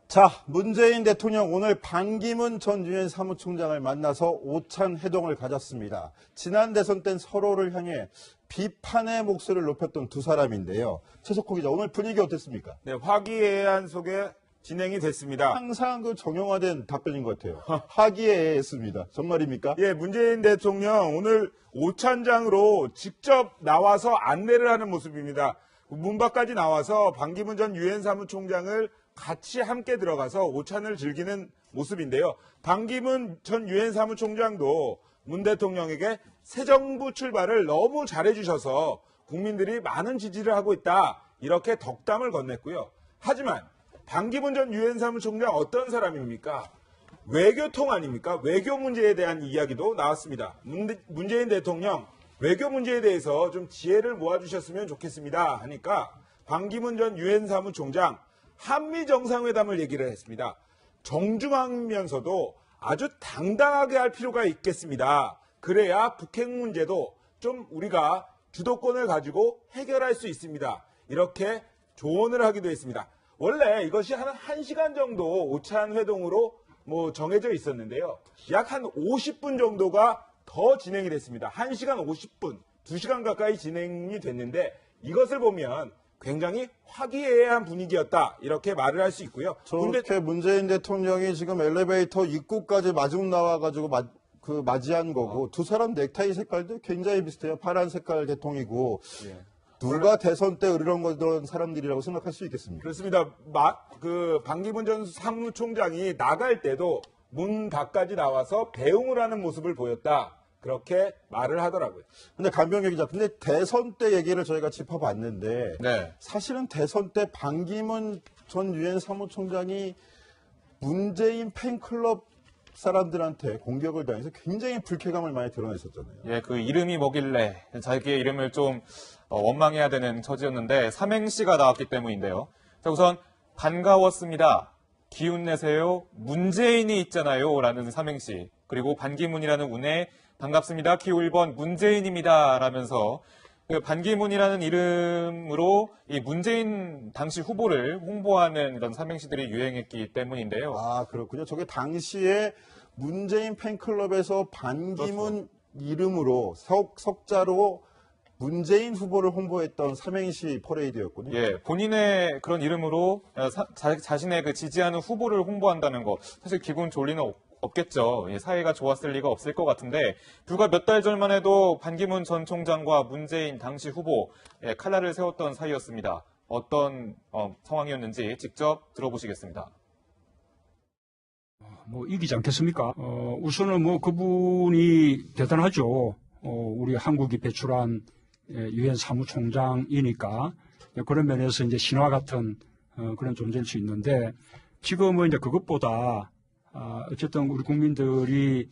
자, 문재인 대통령 오늘 반기문 전 유엔 사무총장을 만나서 오찬 회동을 가졌습니다. 지난 대선 땐 서로를 향해 비판의 목소리를 높였던 두 사람인데요. 최석호 기자, 오늘 분위기 어땠습니까? 네, 화기애애한 속에 진행이 됐습니다. 항상 그 정형화된 답변인 것 같아요. 화기애애했습니다. 정말입니까? 예, 문재인 대통령 오늘 오찬장으로 직접 나와서 안내를 하는 모습입니다. 문 밖까지 나와서 반기문 전 유엔 사무총장을 같이 함께 들어가서 오찬을 즐기는 모습인데요. 반기문 전 유엔 사무총장도 문 대통령에게 새 정부 출발을 너무 잘해주셔서 국민들이 많은 지지를 하고 있다. 이렇게 덕담을 건넸고요. 하지만 반기문 전 유엔 사무총장 어떤 사람입니까? 외교통 아닙니까? 외교 문제에 대한 이야기도 나왔습니다. 문재인 대통령 외교 문제에 대해서 좀 지혜를 모아주셨으면 좋겠습니다. 하니까 반기문 전 유엔 사무총장 한미 정상회담을 얘기를 했습니다. 정중하면서도 아주 당당하게 할 필요가 있겠습니다. 그래야 북핵 문제도 좀 우리가 주도권을 가지고 해결할 수 있습니다. 이렇게 조언을 하기도 했습니다. 원래 이것이 한 1시간 정도 오찬 회동으로 정해져 있었는데요. 약 한 50분 정도가 더 진행이 됐습니다. 1시간 50분, 2시간 가까이 진행이 됐는데 이것을 보면 굉장히 화기애애한 분위기였다. 이렇게 말을 할 수 있고요. 저렇게 문재인 대통령이 지금 엘리베이터 입구까지 마중 나와가지고 맞이한 거고 두 사람 넥타이 색깔도 굉장히 비슷해요. 파란 색깔 대통이고 예. 누가 대선 때 으르렁거리던 사람들이라고 생각할 수 있겠습니까? 그렇습니다. 반기문 전 사무총장이 나갈 때도 문 밖까지 나와서 배웅을 하는 모습을 보였다. 그렇게 말을 하더라고요. 근데 강병규 기자, 근데 대선 때 얘기를 저희가 짚어봤는데 네. 사실은 대선 때 반기문 전 유엔 사무총장이 문재인 팬클럽 사람들한테 공격을 당해서 굉장히 불쾌감을 많이 드러냈었잖아요. 예, 그 이름이 뭐길래 자기의 이름을 좀 원망해야 되는 처지였는데 삼행시가 나왔기 때문인데요. 자, 우선 반가웠습니다. 기운 내세요. 문재인이 있잖아요. 라는 삼행시. 그리고 반기문이라는 운에 반갑습니다. 기호 1번 문재인입니다. 라면서 그 반기문이라는 이름으로 이 문재인 당시 후보를 홍보하는 이런 삼행시들이 유행했기 때문인데요. 아, 그렇군요. 저게 당시에 문재인 팬클럽에서 반기문 이름으로 석자로 문재인 후보를 홍보했던 삼행시 퍼레이드였군요. 예, 본인의 그런 이름으로 자신의 그 지지하는 후보를 홍보한다는 거 사실 기분 좋을 리는 없겠죠. 예, 사이가 좋았을 리가 없을 것 같은데 불과 몇 달 전만 해도 반기문 전 총장과 문재인 당시 후보 칼날을 세웠던 사이였습니다. 어떤 상황이었는지 직접 들어보시겠습니다. 이기지 않겠습니까? 우선은 그분이 대단하죠. 우리 한국이 배출한 유엔 사무총장이니까 그런 면에서 이제 신화 같은 그런 존재일 수 있는데 지금은 이제 그것보다 어쨌든 우리 국민들이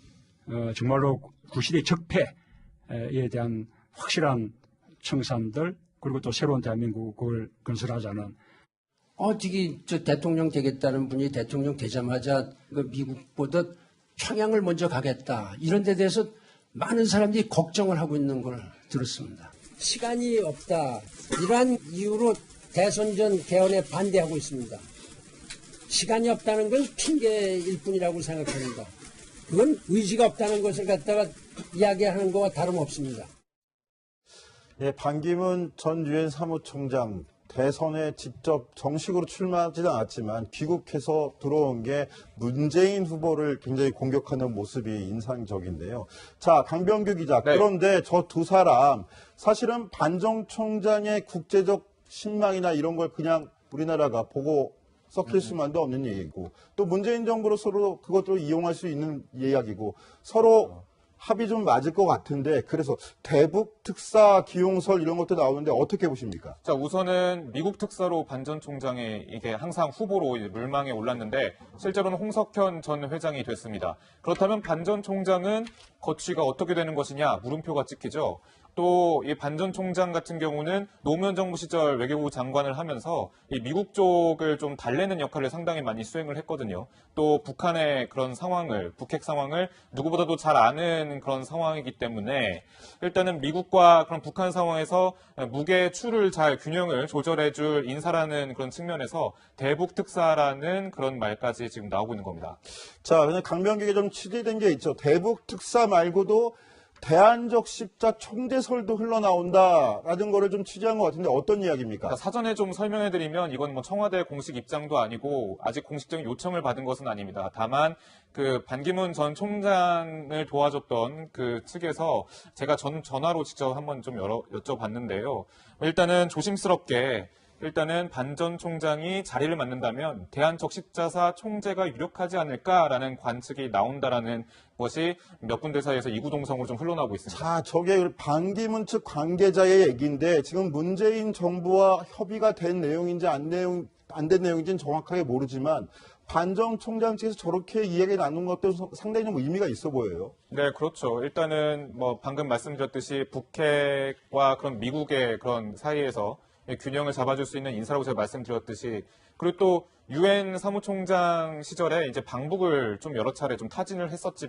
정말로 구시대 적폐에 대한 확실한 청산들 그리고 또 새로운 대한민국을 건설하자는 어떻게 저 대통령 되겠다는 분이 대통령 되자마자 미국보다 평양을 먼저 가겠다 이런 데 대해서 많은 사람들이 걱정을 하고 있는 걸 들었습니다. 시간이 없다. 이러한 이유로 대선 전 개헌에 반대하고 있습니다. 시간이 없다는 건 핑계일 뿐이라고 생각합니다. 그건 의지가 없다는 것을 갖다가 이야기하는 거와 다름없습니다. 예, 반기문 전 유엔 사무총장 대선에 직접 정식으로 출마하지는 않았지만 귀국해서 들어온 게 문재인 후보를 굉장히 공격하는 모습이 인상적인데요. 자, 강병규 기자. 네. 그런데 저 두 사람 사실은 반 전 총장의 국제적 신망이나 이런 걸 그냥 우리나라가 보고 썩힐 수만도 없는 얘기고 또 문재인 정부로 서로 그것도 이용할 수 있는 이야기고 서로 합이 좀 맞을 것 같은데 그래서 대북 특사 기용설 이런 것도 나오는데 어떻게 보십니까? 자, 우선은 미국 특사로 반 전 총장이 이게 항상 후보로 물망에 올랐는데 실제로는 홍석현 전 회장이 됐습니다. 그렇다면 반 전 총장은 거취가 어떻게 되는 것이냐 물음표가 찍히죠. 또 이 반 전 총장 같은 경우는 노무현 정부 시절 외교부 장관을 하면서 이 미국 쪽을 좀 달래는 역할을 상당히 많이 수행을 했거든요. 또 북한의 그런 상황을, 북핵 상황을 누구보다도 잘 아는 그런 상황이기 때문에 일단은 미국과 그런 북한 상황에서 무게 추를 잘 균형을 조절해줄 인사라는 그런 측면에서 대북 특사라는 그런 말까지 지금 나오고 있는 겁니다. 자, 그냥 강병기가 좀 취재된 게 있죠. 대북 특사 말고도 대안적 십자 총재설도 흘러나온다라는 거를 좀 취재한 것 같은데 어떤 이야기입니까? 그러니까 사전에 좀 설명해드리면 이건 뭐 청와대 공식 입장도 아니고 아직 공식적인 요청을 받은 것은 아닙니다. 다만 그 반기문 전 총장을 도와줬던 그 측에서 제가 전화로 직접 한번 좀 여쭤봤는데요. 일단은 조심스럽게 일단은 반 전 총장이 자리를 맡는다면 대한적 십자사 총재가 유력하지 않을까라는 관측이 나온다라는 것이 몇 군데 사이에서 이구동성으로 좀 흘러나오고 있습니다. 자, 저게 반기문 측 관계자의 얘기인데 지금 문재인 정부와 협의가 된 내용인지 안 된 내용인지는 정확하게 모르지만 반 전 총장 측에서 저렇게 이야기 나눈 것도 상당히 좀 의미가 있어 보여요. 네, 그렇죠. 일단은 뭐 방금 말씀드렸듯이 북핵과 그런 미국의 그런 사이에서 균형을 잡아줄 수 있는 인사라고 제가 말씀드렸듯이 그리고 또 유엔 사무총장 시절에 이제 방북을 좀 여러 차례 좀 타진을 했었지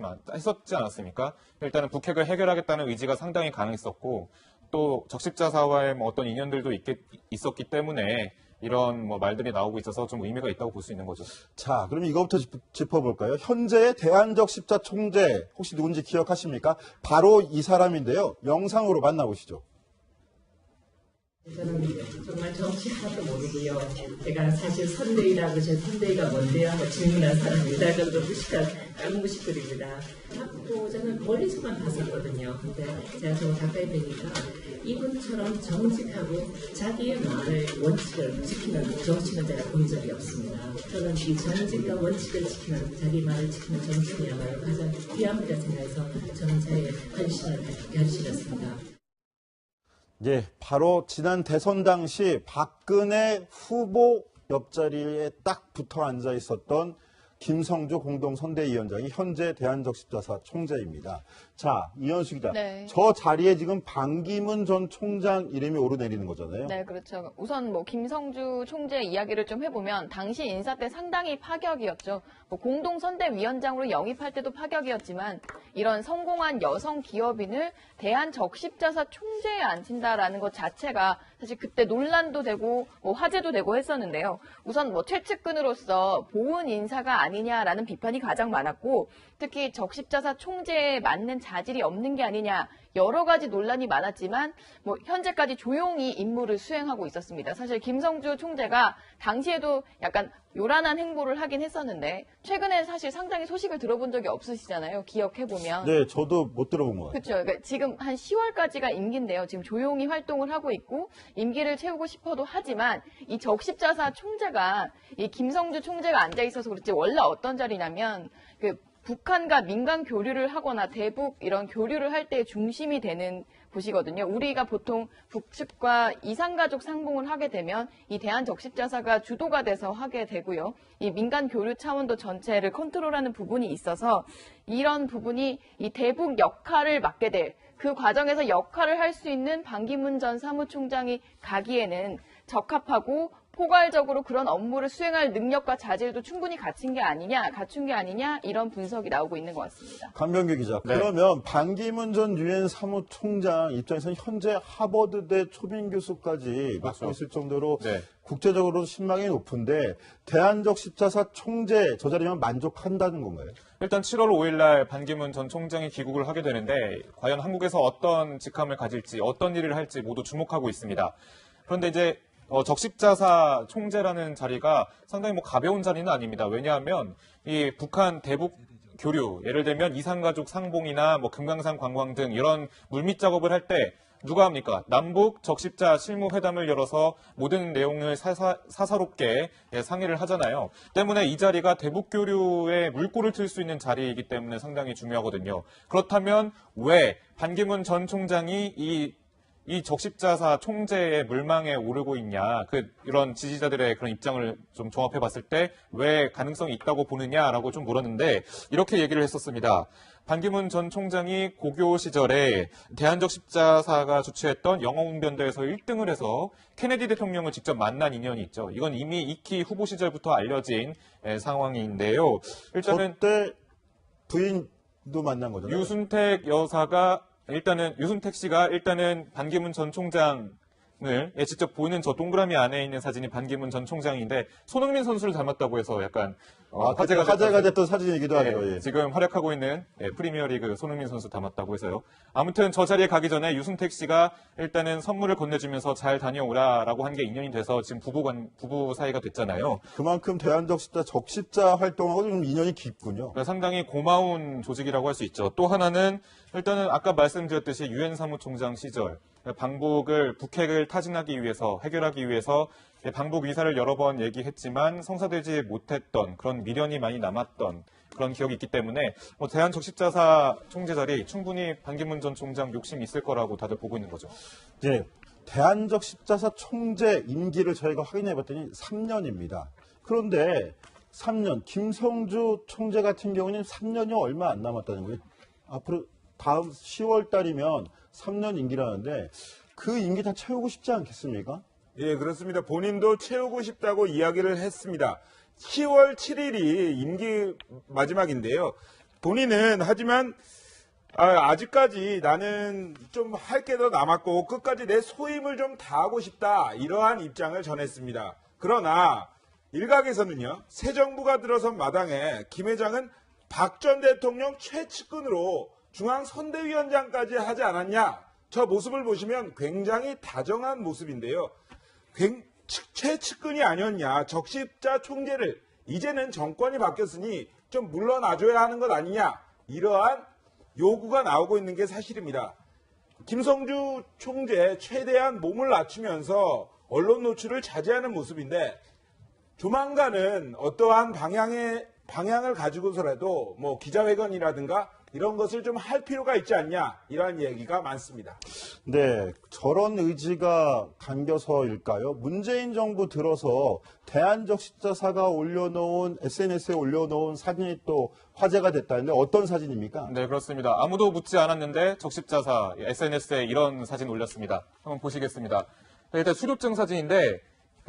않았습니까? 일단은 북핵을 해결하겠다는 의지가 상당히 강했었고 또 적십자사와의 뭐 어떤 인연들도 있었기 때문에 이런 뭐 말들이 나오고 있어서 좀 의미가 있다고 볼 수 있는 거죠. 자, 그럼 이거부터 짚어볼까요? 현재의 대한적 십자 총재 혹시 누군지 기억하십니까? 바로 이 사람인데요. 영상으로 만나보시죠. 저는 정말 정치 하나도 모르고요. 제가 사실 선대위라고 제 선대위가 뭔데요? 하고 질문한 사람이 날 정도 무식한 무식들입니다. 자꾸 저는 멀리서만 봤었거든요. 근데 제가 좀 가까이 뵈니까 이분처럼 정직하고 자기의 말을 원칙을 지키는 정치는 제가 본 적이 없습니다. 저는 이 정직과 원칙을 지키는 자기 말을 지키는 정치인이야말로 가장 귀합니다 생각해서 저는 제 헌신을 결심했습니다. 예, 바로 지난 대선 당시 박근혜 후보 옆자리에 딱 붙어 앉아 있었던 김성주 공동선대위원장이 현재 대한적십자사 총재입니다. 자, 이현수 기자. 네. 저 자리에 지금 반기문 전 총장 이름이 오르내리는 거잖아요. 네, 그렇죠. 우선 뭐 김성주 총재 이야기를 좀 해보면 당시 인사 때 상당히 파격이었죠. 뭐 공동선대위원장으로 영입할 때도 파격이었지만 이런 성공한 여성 기업인을 대한적십자사 총재에 앉힌다라는 것 자체가 사실 그때 논란도 되고 뭐 화제도 되고 했었는데요. 우선 뭐 최측근으로서 보은 인사가 아니냐라는 비판이 가장 많았고 특히 적십자사 총재에 맞는 자질이 없는 게 아니냐 여러 가지 논란이 많았지만 뭐 현재까지 조용히 임무를 수행하고 있었습니다. 사실 김성주 총재가 당시에도 약간 요란한 행보를 하긴 했었는데 최근에 사실 상당히 소식을 들어본 적이 없으시잖아요. 기억해보면. 네, 저도 못 들어본 것 같아요. 그렇죠. 그러니까 지금 한 10월까지가 임기인데요. 지금 조용히 활동을 하고 있고 임기를 채우고 싶어도 하지만 이 적십자사 총재가 이 김성주 총재가 앉아 있어서 그렇지 원래 어떤 자리냐면 그 북한과 민간 교류를 하거나 대북 이런 교류를 할 때 중심이 되는 곳이거든요. 우리가 보통 북측과 이산가족 상봉을 하게 되면 이 대한적십자사가 주도가 돼서 하게 되고요. 이 민간 교류 차원도 전체를 컨트롤하는 부분이 있어서 이런 부분이 이 대북 역할을 맡게 될 그 과정에서 역할을 할 수 있는 반기문 전 사무총장이 가기에는 적합하고 포괄적으로 그런 업무를 수행할 능력과 자질도 충분히 갖춘 게 아니냐 이런 분석이 나오고 있는 것 같습니다. 강병규 기자. 네. 그러면 반기문 전 유엔 사무총장 입장에서는 현재 하버드대 초빙 교수까지 맡고 그렇죠. 있을 정도로 네. 국제적으로 신망이 높은데 대한적 십자사 총재 저 자리면 만족한다는 건가요? 일단 7월 5일 날 반기문 전 총장이 귀국을 하게 되는데 과연 한국에서 어떤 직함을 가질지 어떤 일을 할지 모두 주목하고 있습니다. 그런데 이제 적십자사 총재라는 자리가 상당히 뭐 가벼운 자리는 아닙니다. 왜냐하면 이 북한 대북 교류, 예를 들면 이산가족 상봉이나 뭐 금강산 관광 등 이런 물밑 작업을 할 때 누가 합니까? 남북 적십자 실무 회담을 열어서 모든 내용을 사사롭게 상의를 하잖아요. 때문에 이 자리가 대북 교류에 물꼬를 틀 수 있는 자리이기 때문에 상당히 중요하거든요. 그렇다면 왜 반기문 전 총장이 이 이 적십자사 총재의 물망에 오르고 있냐, 이런 지지자들의 그런 입장을 좀 종합해 봤을 때 왜 가능성이 있다고 보느냐라고 좀 물었는데, 이렇게 얘기를 했었습니다. 반기문 전 총장이 고교 시절에 대한적 십자사가 주최했던 영어운변대에서 1등을 해서 케네디 대통령을 직접 만난 인연이 있죠. 이건 이미 2기 후보 시절부터 알려진 상황인데요. 일단은 그때 부인도 만난 거잖아요. 유순택 씨가 일단은 반기문 전 총장을 직접 보이는 저 동그라미 안에 있는 사진이 반기문 전 총장인데 손흥민 선수를 닮았다고 해서 약간 화제가 됐던 사진이기도 하네요. 예. 지금 활약하고 있는 프리미어리그 손흥민 선수 닮았다고 해서요. 아무튼 저 자리에 가기 전에 유순택 씨가 일단은 선물을 건네주면서 잘 다녀오라라고 한 게 인연이 돼서 지금 부부 사이가 됐잖아요. 그만큼 대한적십자 적십자 활동하고 좀 인연이 깊군요. 그러니까 상당히 고마운 조직이라고 할 수 있죠. 또 하나는 일단은 아까 말씀드렸듯이 유엔 사무총장 시절 북핵을 타진하기 위해서 해결하기 위해서 방북 의사를 여러 번 얘기했지만 성사되지 못했던 그런 미련이 많이 남았던 그런 기억이 있기 때문에 대한적십자사 총재 자리 충분히 반기문 전 총장 욕심이 있을 거라고 다들 보고 있는 거죠. 예, 대한적십자사 총재 임기를 저희가 확인해봤더니 3년입니다. 그런데 3년, 김성주 총재 같은 경우는 3년이 얼마 안 남았다는 거예요. 앞으로 다음 10월 달이면 3년 임기라는데 그 임기 다 채우고 싶지 않겠습니까? 예, 그렇습니다. 본인도 채우고 싶다고 이야기를 했습니다. 10월 7일이 임기 마지막인데요. 본인은 하지만 아직까지 나는 좀 할 게 더 남았고 끝까지 내 소임을 좀 다하고 싶다. 이러한 입장을 전했습니다. 그러나 일각에서는요. 새 정부가 들어선 마당에 김 회장은 박 전 대통령 최측근으로 중앙선대위원장까지 하지 않았냐. 저 모습을 보시면 굉장히 다정한 모습인데요. 최측근이 아니었냐. 적십자 총재를 이제는 정권이 바뀌었으니 좀 물러나줘야 하는 것 아니냐. 이러한 요구가 나오고 있는 게 사실입니다. 김성주 총재 최대한 몸을 낮추면서 언론 노출을 자제하는 모습인데 조만간은 어떠한 방향을 가지고서라도 기자회견이라든가 이런 것을 좀 할 필요가 있지 않냐 이러한 얘기가 많습니다. 네, 저런 의지가 담겨서일까요? 문재인 정부 들어서 대한적십자사가 SNS에 올려놓은 사진이 또 화제가 됐다는데 어떤 사진입니까? 네, 그렇습니다. 아무도 묻지 않았는데 적십자사 SNS에 이런 사진 올렸습니다. 한번 보시겠습니다. 일단 수료증 사진인데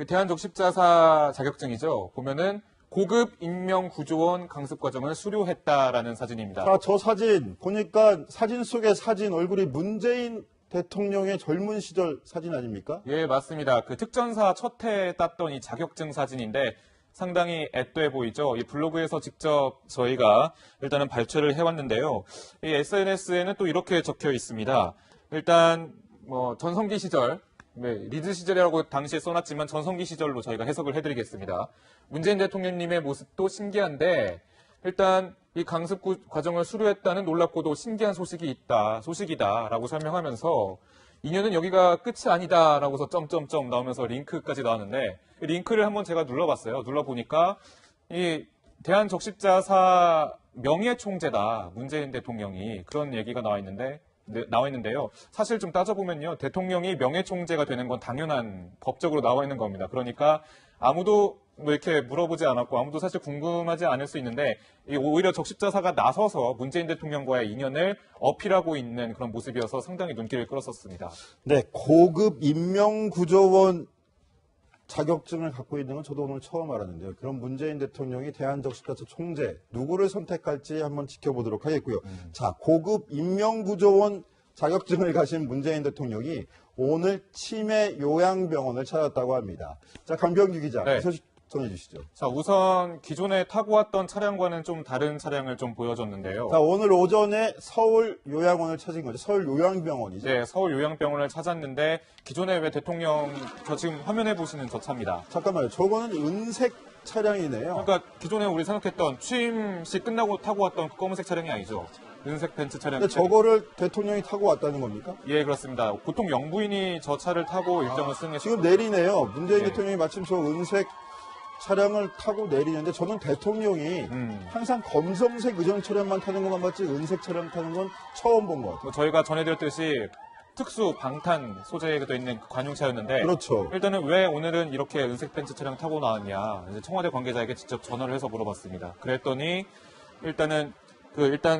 대한적십자사 자격증이죠. 보면은 고급 인명구조원 강습 과정을 수료했다라는 사진입니다. 자, 저 사진 보니까 사진 속의 사진 얼굴이 문재인 대통령의 젊은 시절 사진 아닙니까? 예, 맞습니다. 특전사 첫 해에 땄던 이 자격증 사진인데 상당히 앳돼 보이죠. 이 블로그에서 직접 저희가 일단은 발췌를 해왔는데요. 이 SNS에는 또 이렇게 적혀 있습니다. 일단 전성기 시절, 리즈 시절이라고 당시에 써놨지만 전성기 시절로 저희가 해석을 해드리겠습니다. 문재인 대통령님의 모습도 신기한데 일단 이 강습 과정을 수료했다는 놀랍고도 신기한 소식이다라고 설명하면서 인연은 여기가 끝이 아니다라고서 점점점 나오면서 링크까지 나왔는데 링크를 한번 제가 눌러봤어요. 눌러보니까 이 대한적십자사 명예총재다 문재인 대통령이 그런 얘기가 나와 있는데요. 사실 좀 따져보면요. 대통령이 명예총재가 되는 건 당연한 법적으로 나와 있는 겁니다. 그러니까 아무도 이렇게 물어보지 않았고 아무도 사실 궁금하지 않을 수 있는데 오히려 적십자사가 나서서 문재인 대통령과의 인연을 어필하고 있는 그런 모습이어서 상당히 눈길을 끌었었습니다. 네, 고급 인명구조원 자격증을 갖고 있는 건 저도 오늘 처음 알았는데요. 그럼 문재인 대통령이 대한적십자사 총재 누구를 선택할지 한번 지켜보도록 하겠고요. 자, 고급 인명구조원 자격증을 가진 문재인 대통령이 오늘 치매 요양병원을 찾았다고 합니다. 자, 강병규 기자, 네. 이 소식 전해주시죠. 자, 우선 기존에 타고 왔던 차량과는 좀 다른 차량을 좀 보여줬는데요. 자, 오늘 오전에 서울 요양원을 찾은 거죠. 서울 요양병원이죠. 네, 서울 요양병원을 찾았는데 기존에 왜 대통령 저 지금 화면에 보시는 저 차입니다. 잠깐만요. 저거는 은색 차량이네요. 그러니까 기존에 우리 생각했던 취임식 끝나고 타고 왔던 그 검은색 차량이 아니죠. 은색 벤츠 차량. 근데 저거를 대통령이 타고 왔다는 겁니까? 예, 그렇습니다. 보통 영부인이 저 차를 타고 일정을 쓰는 게 지금 내리네요. 문재인 네. 대통령이 마침 저 은색 차량을 타고 내리는데 저는 대통령이 항상 검정색 의전 차량만 타는 것만 봤지 은색 차량 타는 건 처음 본 것 같아요. 저희가 전해드렸듯이 특수 방탄 소재가 돼 있는 관용차였는데 그렇죠. 일단은 왜 오늘은 이렇게 은색 벤츠 차량 타고 나왔냐 이제 청와대 관계자에게 직접 전화를 해서 물어봤습니다. 그랬더니 일단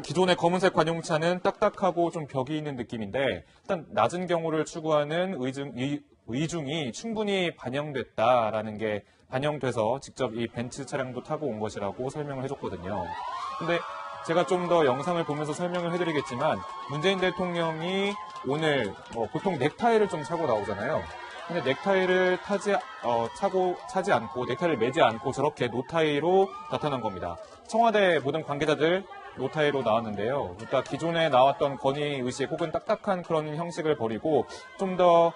기존의 검은색 관용차는 딱딱하고 좀 벽이 있는 느낌인데 일단 낮은 경호를 추구하는 의중이 충분히 반영됐다라는 게 반영돼서 직접 이 벤츠 차량도 타고 온 것이라고 설명을 해줬거든요. 근데 제가 좀 더 영상을 보면서 설명을 해드리겠지만 문재인 대통령이 오늘 보통 넥타이를 좀 차고 나오잖아요. 근데 넥타이를 차지 않고 넥타이를 매지 않고 저렇게 노타이로 나타난 겁니다. 청와대 모든 관계자들 노타이로 나왔는데요. 그러니까 기존에 나왔던 건의의식 혹은 딱딱한 그런 형식을 버리고 좀 더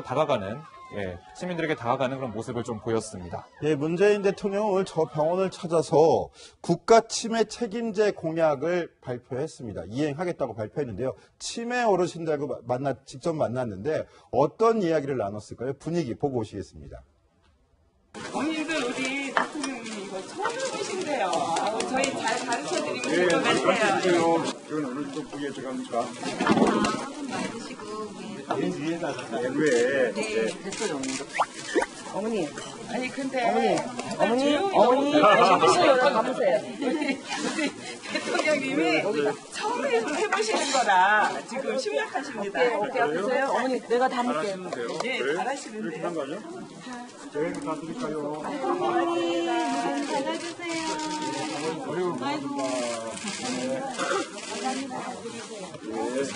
다가가는 시민들에게 다가가는 그런 모습을 좀 보였습니다. 예, 문재인 대통령은 오늘 저 병원을 찾아서 국가 치매 책임제 공약을 발표했습니다. 이행하겠다고 발표했는데요. 치매 어르신들하고 직접 만났는데 어떤 이야기를 나눴을까요? 분위기 보고 오시겠습니다. 어머님들 우리 대통령님 이거 처음 보신대요. 저희 잘 가르쳐드리고 싶은 것 같아요. 그건 어느 정도 보기에 들어갑니까? 한번 만드시고 왜? 어머니. 아니 근데 어머니 가보세요. 우리 대통령님이 처음 해보시는 거라 지금 심각하십니다. 오케이 보세요. 어머니 내가 담을게요. 예, 잘하시는데요. 이렇게 한 거 아니야? 저희도 다 드릴까요? 어머니 잘해주세요.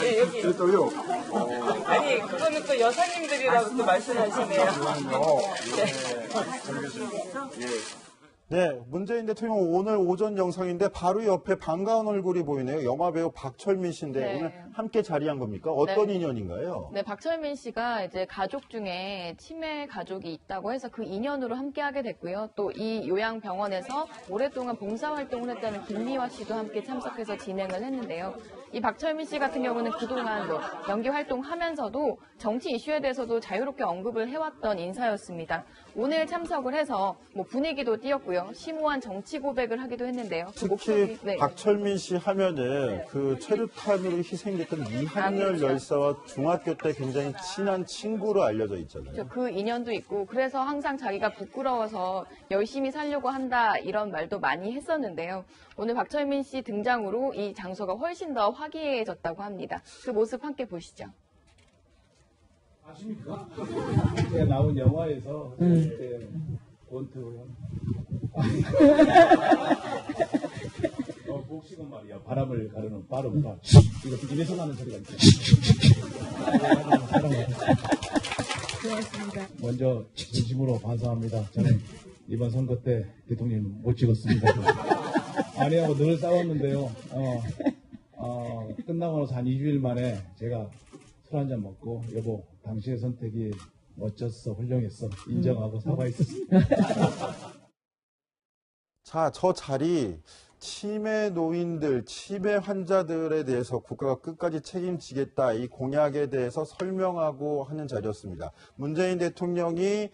예, 여기. 드릴까요? 아니 그거는 또 여사님들이라고 또 말씀하시네요. 네, 문재인 대통령 오늘 오전 영상인데 바로 옆에 반가운 얼굴이 보이네요. 영화배우 박철민 씨인데 네. 오늘 함께 자리한 겁니까? 어떤 네. 인연인가요? 네, 박철민 씨가 이제 가족 중에 치매 가족이 있다고 해서 그 인연으로 함께하게 됐고요. 또 이 요양병원에서 오랫동안 봉사활동을 했다는 김미화 씨도 함께 참석해서 진행을 했는데요. 이 박철민 씨 같은 경우는 그동안 연기 활동하면서도 정치 이슈에 대해서도 자유롭게 언급을 해왔던 인사였습니다. 오늘 참석을 해서 분위기도 띄었고요. 심오한 정치 고백을 하기도 했는데요. 그 특히 네. 박철민 씨 하면은 그 최루탄으로 희생됐던 이한열 그렇죠. 열사와 중학교 때 굉장히 친한 친구로 알려져 있잖아요. 그 인연도 있고 그래서 항상 자기가 부끄러워서 열심히 살려고 한다 이런 말도 많이 했었는데요. 오늘 박철민 씨 등장으로 이 장소가 훨씬 더 화기애애해졌다고 합니다. 그 모습 함께 보시죠. 아십니까? 제가 나온 영화에서 그때 권태호연 복식은 말이야 바람을 가르는 빠름과 이거 입에서 나는 소리가 있죠. 고맙습니다. 먼저 진심으로 반성합니다. 저는 이번 선거 때 대통령 못 찍었습니다. 아내하고 늘 싸웠는데요. 끝나고 나서 한 2주일 만에 제가 술 한잔 먹고 여보 당신의 선택이 멋졌어 훌륭했어 인정하고 사과했었습니다. 자, 저 자리 치매 노인들, 치매 환자들에 대해서 국가가 끝까지 책임지겠다 이 공약에 대해서 설명하고 하는 자리였습니다. 문재인 대통령이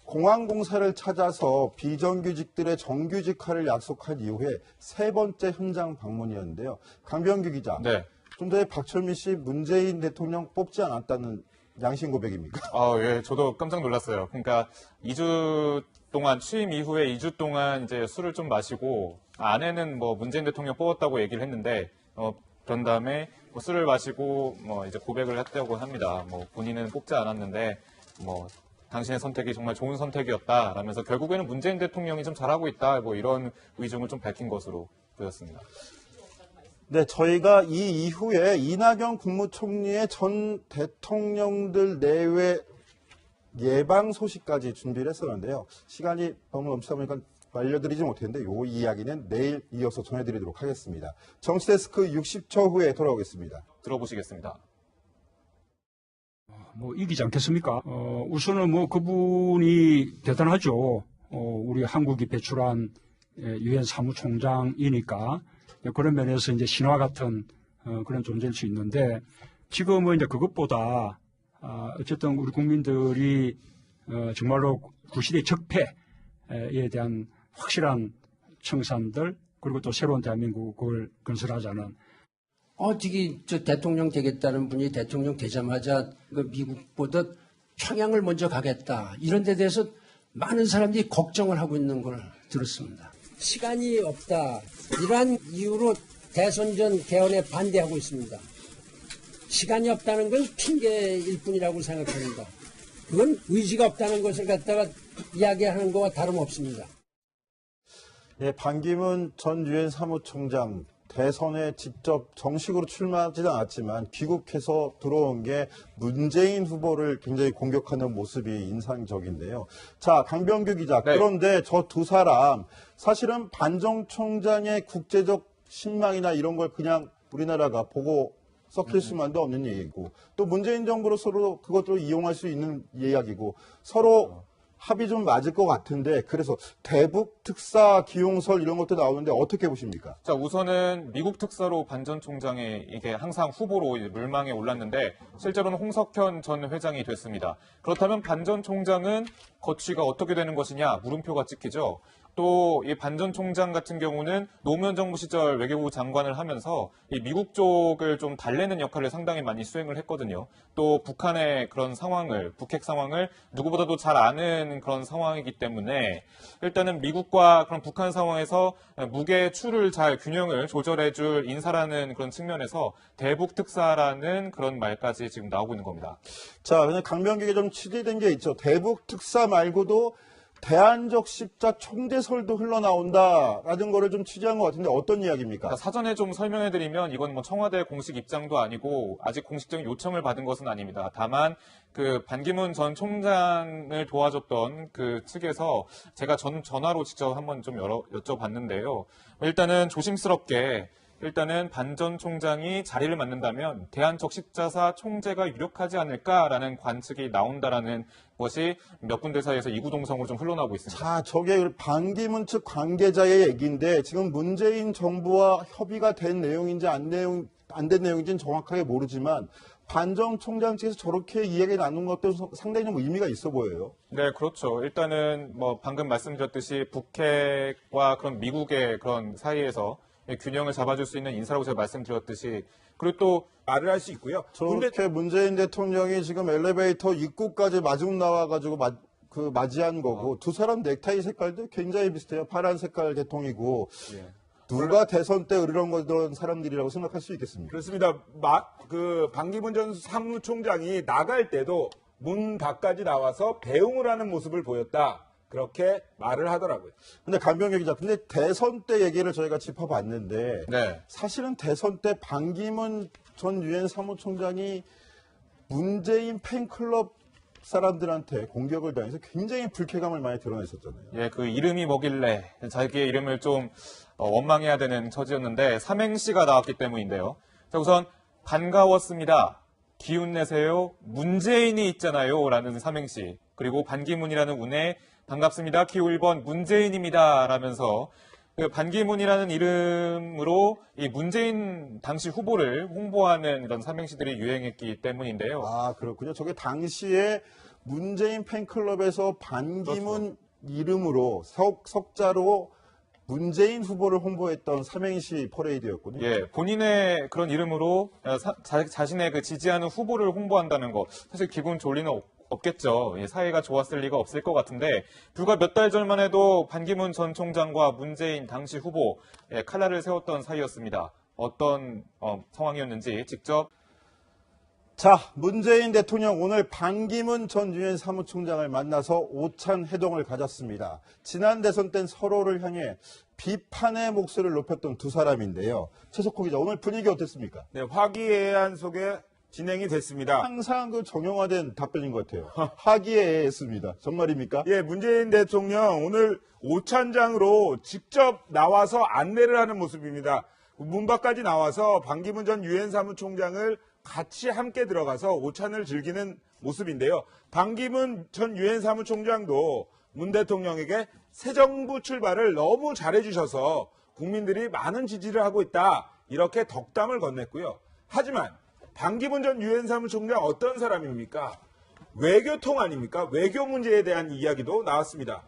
공항공사를 찾아서 비정규직들의 정규직화를 약속한 이후에 세 번째 현장 방문이었는데요. 강병규 기자, 네. 좀 전에 박철민 씨 문재인 대통령 뽑지 않았다는 양심 고백입니까? 예, 저도 깜짝 놀랐어요. 그러니까 2주 동안 취임 이후에 2주 동안 이제 술을 좀 마시고 아내는 문재인 대통령 뽑았다고 얘기를 했는데 그런 다음에 술을 마시고 이제 고백을 했다고 합니다. 본인은 뽑지 않았는데 당신의 선택이 정말 좋은 선택이었다라면서 결국에는 문재인 대통령이 좀 잘하고 있다 이런 의중을 좀 밝힌 것으로 보였습니다. 네, 저희가 이 이후에 이낙연 국무총리의 전 대통령들 내외 예방 소식까지 준비를 했었는데요. 시간이 너무 넘치다 보니까 알려드리지 못했는데 이 이야기는 내일 이어서 전해드리도록 하겠습니다. 정치데스크 60초 후에 돌아오겠습니다. 들어보시겠습니다. 이기지 않겠습니까? 우선은 그분이 대단하죠. 우리 한국이 배출한 유엔 사무총장이니까 그런 면에서 이제 신화 같은 그런 존재일 수 있는데 지금은 이제 그것보다 어쨌든 우리 국민들이 정말로 구시대의 적폐에 대한 확실한 청산들 그리고 또 새로운 대한민국을 건설하자는 저기 대통령 되겠다는 분이 대통령 되자마자 미국보다 평양을 먼저 가겠다. 이런 데 대해서 많은 사람들이 걱정을 하고 있는 걸 들었습니다. 시간이 없다. 이러한 이유로 대선 전 개헌에 반대하고 있습니다. 시간이 없다는 건 핑계일 뿐이라고 생각합니다. 그건 의지가 없다는 것을 갖다가 이야기하는 것과 다름없습니다. 예, 반기문 전 유엔 사무총장 대선에 직접 정식으로 출마하지는 않았지만 귀국해서 들어온 게 문재인 후보를 굉장히 공격하는 모습이 인상적인데요. 자, 강병규 기자. 네. 그런데 저 두 사람 사실은 반정 총장의 국제적 신망이나 이런 걸 그냥 우리나라가 보고 섞일 수만도 없는 얘기고 또 문재인 정부로 서로 그것도 이용할 수 있는 이야기고 서로 합이 좀 맞을 것 같은데 그래서 대북 특사 기용설 이런 것도 나오는데 어떻게 보십니까? 자, 우선은 미국 특사로 반 전 총장이 이게 항상 후보로 이제 물망에 올랐는데 실제로는 홍석현 전 회장이 됐습니다. 그렇다면 반 전 총장은 거취가 어떻게 되는 것이냐 물음표가 찍히죠. 또 이 반 전 총장 같은 경우는 노무현 정부 시절 외교부 장관을 하면서 이 미국 쪽을 좀 달래는 역할을 상당히 많이 수행을 했거든요. 또 북한의 그런 상황을, 북핵 상황을 누구보다도 잘 아는 그런 상황이기 때문에 일단은 미국과 그런 북한 상황에서 무게 추를 잘 균형을 조절해줄 인사라는 그런 측면에서 대북 특사라는 그런 말까지 지금 나오고 있는 겁니다. 자, 근데 강병규에게 좀 취재된 게 있죠. 대북 특사 말고도 대안적 십자 총대설도 흘러나온다라는 거를 좀 취재한 것 같은데 어떤 이야기입니까? 사전에 좀 설명해드리면 이건 뭐 청와대 공식 입장도 아니고 아직 공식적인 요청을 받은 것은 아닙니다. 다만 그 반기문 전 총장을 도와줬던 그 측에서 제가 전화로 직접 한번 좀 여쭤봤는데요. 일단은 조심스럽게 일단은 반 전 총장이 자리를 맡는다면 대한적 십자사 총재가 유력하지 않을까라는 관측이 나온다라는 것이 몇 군데 사이에서 이구동성으로 좀 흘러나오고 있습니다. 자, 저게 반기문 측 관계자의 얘기인데 지금 문재인 정부와 협의가 된 내용인지 안 된 내용인지는 정확하게 모르지만 반 전 총장 측에서 저렇게 이야기 나눈 것도 상당히 좀 의미가 있어 보여요. 네, 그렇죠. 일단은 뭐 방금 말씀드렸듯이 북핵과 그런 미국의 그런 사이에서 균형을 잡아줄 수 있는 인사라고 제가 말씀드렸듯이 그리고 또 말을 할 수 있고요. 저렇게 문재인 대통령이 지금 엘리베이터 입구까지 마중 나와가지고 맞이한 거고 두 사람 넥타이 색깔도 굉장히 비슷해요. 파란 색깔 대통이고 누가 대선 때 으르렁거리던 사람들이라고 생각할 수 있겠습니까? 그렇습니다. 반기문 전 사무총장이 나갈 때도 문 밖까지 나와서 배웅을 하는 모습을 보였다. 그렇게 말을 하더라고요. 근데 강병규 기자, 근데 대선 때 얘기를 저희가 짚어봤는데 네. 사실은 대선 때 반기문 전 유엔 사무총장이 문재인 팬클럽 사람들한테 공격을 당해서 굉장히 불쾌감을 많이 드러냈었잖아요. 예, 그 이름이 뭐길래 자기의 이름을 좀 원망해야 되는 처지였는데 삼행시가 나왔기 때문인데요. 자, 우선 반가웠습니다. 기운 내세요. 문재인이 있잖아요. 라는 삼행시. 그리고 반기문이라는 운에 반갑습니다. 기호 1번 문재인입니다. 라면서 그 반기문이라는 이름으로 이 문재인 당시 후보를 홍보하는 이런 삼행시들이 유행했기 때문인데요. 아, 그렇군요. 저게 당시에 문재인 팬클럽에서 반기문 이름으로 석자로 문재인 후보를 홍보했던 삼행시 퍼레이드였군요. 예, 본인의 그런 이름으로 자신의 그 지지하는 후보를 홍보한다는 거 사실 기분 좋을 리는 없겠죠. 예, 사이가 좋았을 리가 없을 것 같은데 불과 몇 달 전만 해도 반기문 전 총장과 문재인 당시 후보 칼날을 세웠던 사이였습니다. 어떤 상황이었는지 직접 자, 문재인 대통령 오늘 반기문 전 유엔 사무총장을 만나서 오찬 회동을 가졌습니다. 지난 대선 땐 서로를 향해 비판의 목소리를 높였던 두 사람인데요. 최석호 기자, 오늘 분위기 어땠습니까? 네, 화기애애한 속에 진행이 됐습니다. 항상 그 정형화된 답변인 것 같아요. 화기애애했습니다. 정말입니까? 예, 문재인 대통령 오늘 오찬장으로 직접 나와서 안내를 하는 모습입니다. 문 밖까지 나와서 반기문 전 유엔 사무총장을 같이 함께 들어가서 오찬을 즐기는 모습인데요. 반기문 전 유엔 사무총장도 문 대통령에게 새 정부 출발을 너무 잘해주셔서 국민들이 많은 지지를 하고 있다. 이렇게 덕담을 건넸고요. 하지만 반기문 전 유엔 사무총장 어떤 사람입니까? 외교통 아닙니까? 외교 문제에 대한 이야기도 나왔습니다.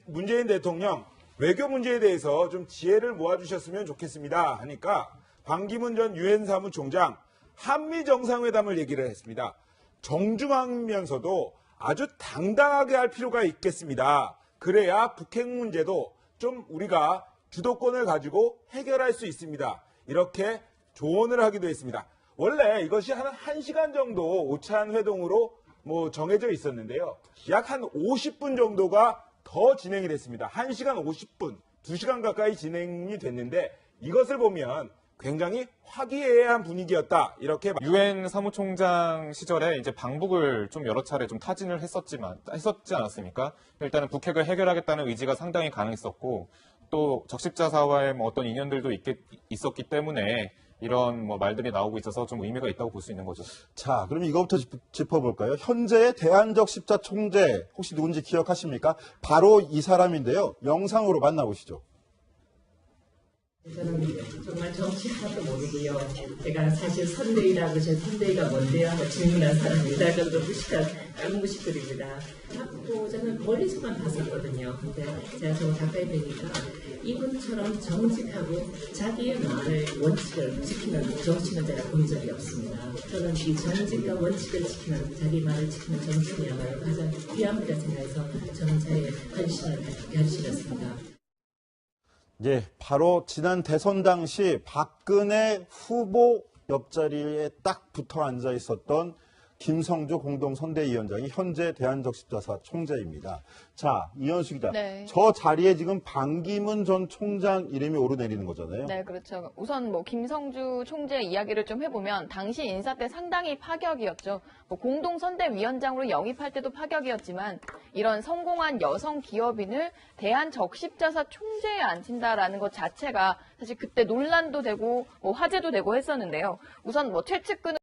문재인 대통령 외교 문제에 대해서 좀 지혜를 모아주셨으면 좋겠습니다. 하니까 반기문 전 유엔 사무총장 한미 정상회담을 얘기를 했습니다. 정중하면서도 아주 당당하게 할 필요가 있겠습니다. 그래야 북핵 문제도 좀 우리가 주도권을 가지고 해결할 수 있습니다. 이렇게 조언을 하기도 했습니다. 원래 이것이 한 1시간 정도 오찬 회동으로 정해져 있었는데요. 약 한 50분 정도가 더 진행이 됐습니다. 1시간 50분, 2시간 가까이 진행이 됐는데 이것을 보면 굉장히 화기애애한 분위기였다. 이렇게 유엔 사무총장 시절에 이제 방북을 좀 여러 차례 좀 타진을 했었지 않았습니까? 일단은 북핵을 해결하겠다는 의지가 상당히 강했었고 또 적십자사와의 어떤 인연들도 있었기 때문에 이런 말들이 나오고 있어서 좀 의미가 있다고 볼 수 있는 거죠. 자, 그럼 이거부터 짚어볼까요? 현재의 대한적 십자 총재 혹시 누군지 기억하십니까? 바로 이 사람인데요. 영상으로 만나보시죠. 저는 정말 정치 하나도 모르고요. 제가 사실 선대위라고 제 선대위가 뭔데요? 하고 질문한 사람입니다. 그래도 무식한 무식들입니다. 학보자는 멀리서만 봤었거든요. 근데 제가 좀 가까이 되니까 이분처럼 정직하고 자기의 말을 원칙을 지키는 정치는 제가 본 적이 없습니다. 저는 이 정직과 원칙을 지키는 자기 말을 지키는 정치인이야말로 가장 귀한 분이라 생각해서 저는 제 헌신을 결심했습니다. 예, 바로 지난 대선 당시 박근혜 후보 옆자리에 딱 붙어 앉아 있었던 김성주 공동선대위원장이 현재 대한적십자사 총재입니다. 자, 이현수 기자. 네. 저 자리에 지금 반기문 전 총장 이름이 오르내리는 거잖아요. 네, 그렇죠. 우선 김성주 총재 이야기를 좀 해보면 당시 인사 때 상당히 파격이었죠. 공동선대위원장으로 영입할 때도 파격이었지만 이런 성공한 여성 기업인을 대한적십자사 총재에 앉힌다라는 것 자체가 사실 그때 논란도 되고 화제도 되고 했었는데요. 우선 최측근은